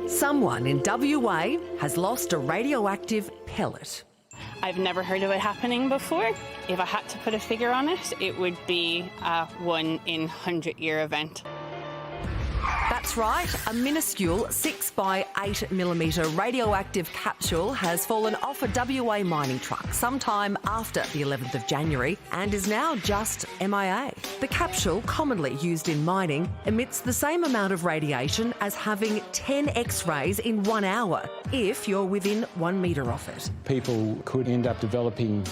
Someone in WA has lost a radioactive pellet. I've never heard of it happening before. If I had to put a figure on it, it would be a 1 in 100-year event. That's right, a minuscule 6 by 8mm radioactive capsule has fallen off a WA mining truck sometime after the 11th of January and is now just MIA. The capsule, commonly used in mining, emits the same amount of radiation as having 10 X-rays in 1 hour if you're within 1 metre of it. People could end up developing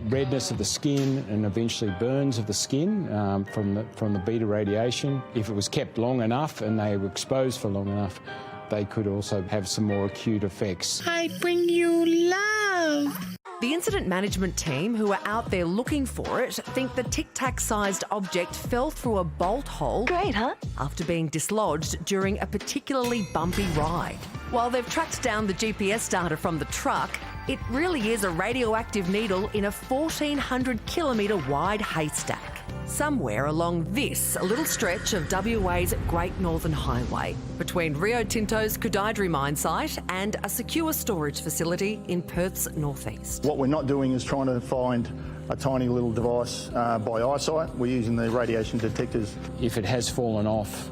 redness of the skin and eventually burns of the skin from the beta radiation. If it was kept long enough and they were exposed for long enough, they could also have some more acute effects. I bring you love. The incident management team who are out there looking for it think the tic-tac-sized object fell through a bolt hole. Great, huh? After being dislodged during a particularly bumpy ride. While they've tracked down the GPS data from the truck, it really is a radioactive needle in a 1,400-kilometre wide haystack. Somewhere along this little stretch of WA's Great Northern Highway, between Rio Tinto's Kudidri mine site and a secure storage facility in Perth's northeast. What we're not doing is trying to find a tiny little device by eyesight. We're using the radiation detectors. If it has fallen off,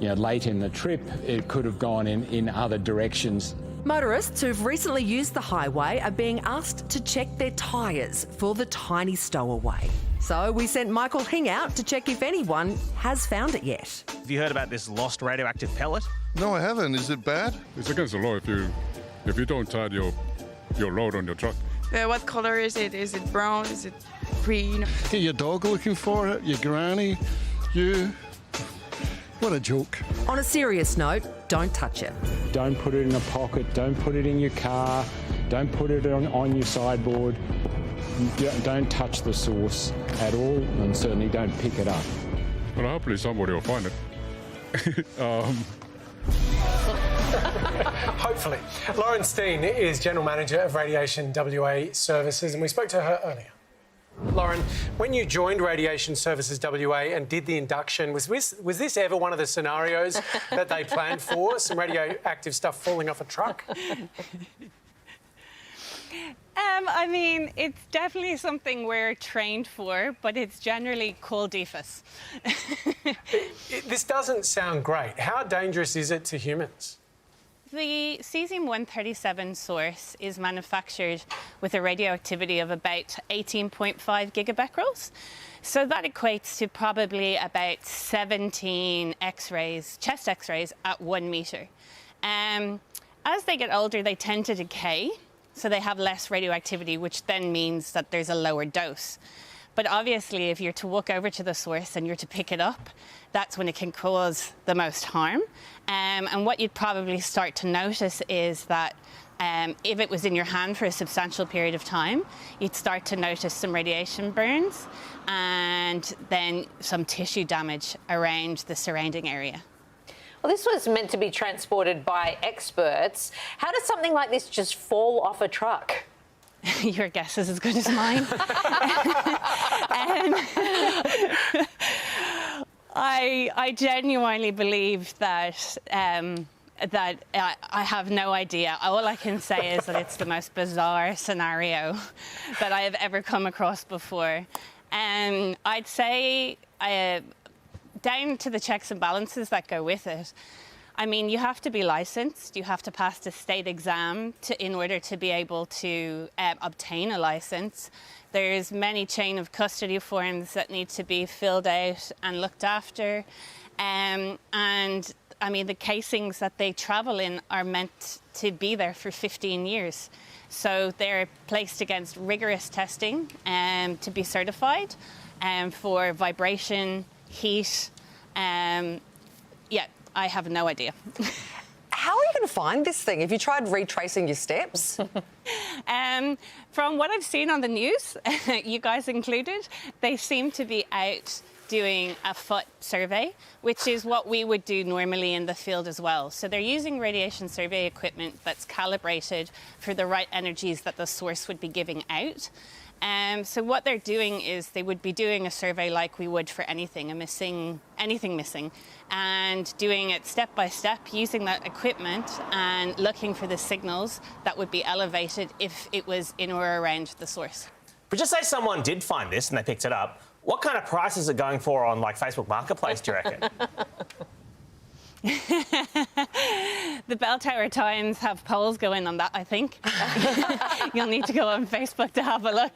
late in the trip, it could have gone in other directions. Motorists who've recently used the highway are being asked to check their tyres for the tiny stowaway. So we sent Michael Hing out to check if anyone has found it yet. Have you heard about this lost radioactive pellet? No, I haven't. Is it bad? It's against the law if you don't tie your load on your truck. What colour is it? Is it brown? Is it green? Your dog looking for it, your granny, you. What a joke. On a serious note, don't touch it. Don't put it in a pocket, don't put it in your car, don't put it on your sideboard. Don't touch the source at all, and certainly don't pick it up. Well, hopefully somebody will find it. Hopefully. Lauren Steen is General Manager of Radiation WA Services, and we spoke to her earlier. Lauren, when you joined Radiation Services WA and did the induction, was this ever one of the scenarios that they planned for, some radioactive stuff falling off a truck? I mean, it's definitely something we're trained for, but it's generally called DFAS. This doesn't sound great. How dangerous is it to humans? The cesium-137 source is manufactured with a radioactivity of about 18.5 gigabecquerels. So that equates to probably about 17 X-rays, chest X-rays at 1 metre. As they get older, they tend to decay, so they have less radioactivity, which then means that there's a lower dose. But obviously, if you're to walk over to the source and you're to pick it up, that's when it can cause the most harm. And what you'd probably start to notice is that if it was in your hand for a substantial period of time, you'd start to notice some radiation burns and then some tissue damage around the surrounding area. Well, this was meant to be transported by experts. How does something like this just fall off a truck? Your guess is as good as mine. I genuinely believe that I have no idea. All I can say is that it's the most bizarre scenario that I have ever come across before. I'd say down to the checks and balances that go with it. I mean, you have to be licensed, you have to pass the state exam in order to be able to obtain a license. There's many chain of custody forms that need to be filled out and looked after. And I mean, the casings that they travel in are meant to be there for 15 years. So they're placed against rigorous testing to be certified for vibration, heat. Yeah, I have no idea. How are you going to find this thing? Have you tried retracing your steps? From what I've seen on the news, you guys included, they seem to be out doing a foot survey, which is what we would do normally in the field as well. So they're using radiation survey equipment that's calibrated for the right energies that the source would be giving out. So what they're doing is they would be doing a survey like we would for anything missing, and doing it step by step using that equipment and looking for the signals that would be elevated if it was in or around the source. But just say someone did find this and they picked it up, what kind of price is it going for on like Facebook Marketplace, do you reckon? The Bell Tower Times have polls going on that, I think. You'll need to go on Facebook to have a look.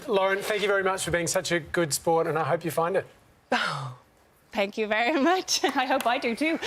Lauren, thank you very much for being such a good sport, and I hope you find it. Thank you very much. I hope I do too.